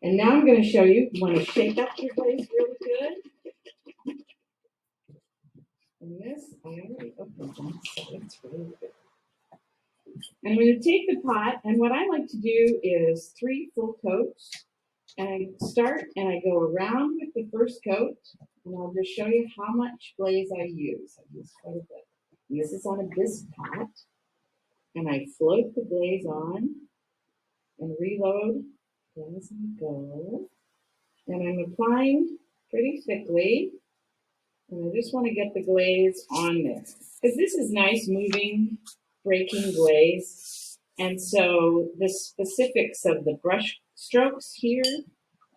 And now I'm going to show you want to shake up your glaze really good. And this, I already opened one, so it's really good. I'm going to take the pot, and what I like to do is 3 full coats. And I start and I go around with the first coat, and I'll just show you how much glaze I use. I use quite a bit. And this is on a bisque pot, and I float the glaze on and reload as I go. And I'm applying pretty thickly, and I just want to get the glaze on there. Because this is nice, moving, breaking glaze. And so the specifics of the brush strokes here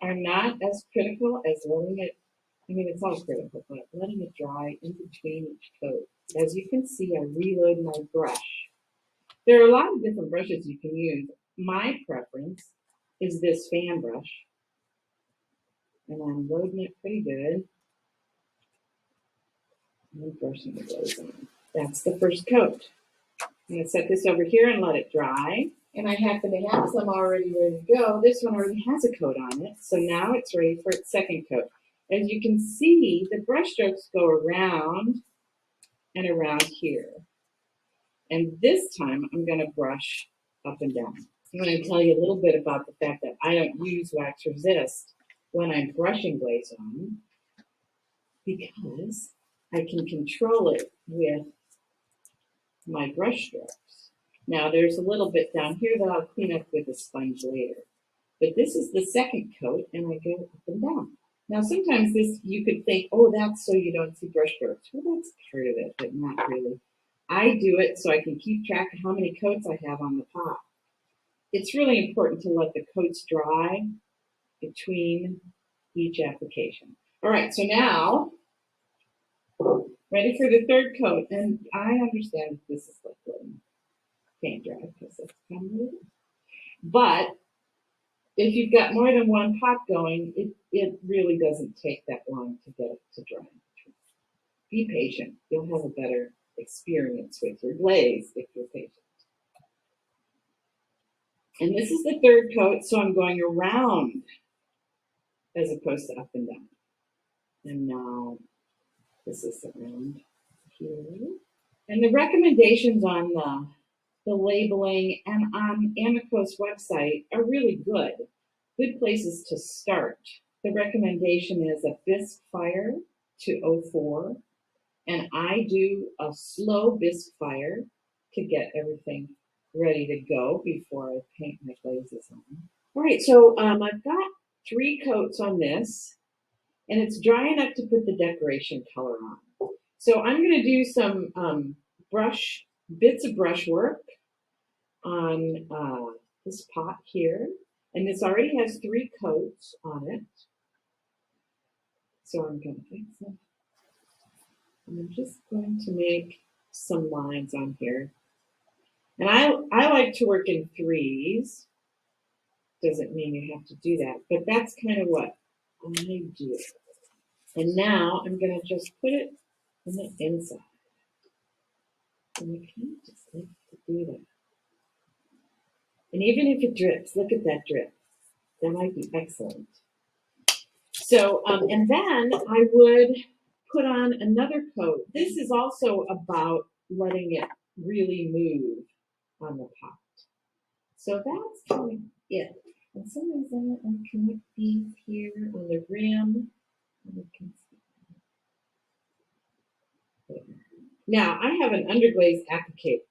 are not as critical as letting it, I mean, it's all critical, but letting it dry in between each coat. As you can see, I reload my brush. There are a lot of different brushes you can use. My preference is this fan brush. And I'm loading it pretty good. And brushing the glaze on. That's the first coat. I'm going to set this over here and let it dry. And I happen to have some already ready to go. This one already has a coat on it, so now it's ready for its second coat. As you can see, the brush strokes go around and around here. And this time, I'm going to brush up and down. I'm going to tell you a little bit about the fact that I don't use wax resist when I'm brushing glaze on, because I can control it with my brush strokes. Now there's a little bit down here that I'll clean up with a sponge later. But this is the second coat, and I go up and down. Now sometimes this, you could think, oh, that's so you don't see brush strokes. Well, that's part of it, but not really. I do it so I can keep track of how many coats I have on the pot. It's really important to let the coats dry between each application. All right, so now, ready for the third coat. And I understand this is liquid. Paint dry because it's kind of, but if you've got more than one pot going, it really doesn't take that long to get it to dry. Be patient. You'll have a better experience with your glaze if you're patient. And this is the third coat, so I'm going around as opposed to up and down. And now this is around here. And the recommendations on the labeling and on Amoco's website are really good. Good places to start. The recommendation is a bisque fire to 04, and I do a slow bisque fire to get everything ready to go before I paint my glazes on. All right, so I've got 3 coats on this, and it's dry enough to put the decoration color on. So I'm going to do some bits of brush work on this pot here. And this already has 3 coats on it. So I'm going to fix it. And I'm just going to make some lines on here. And I like to work in 3s. Doesn't mean you have to do that, but that's kind of what I do. And now I'm going to just put it in the inside. And I kind of just like to do that. And even if it drips, look at that drip. That might be excellent. So, and then I would put on another coat. This is also about letting it really move on the pot. So that's kind of it. And sometimes I connect these here on the rim. Now I have an underglaze applicator.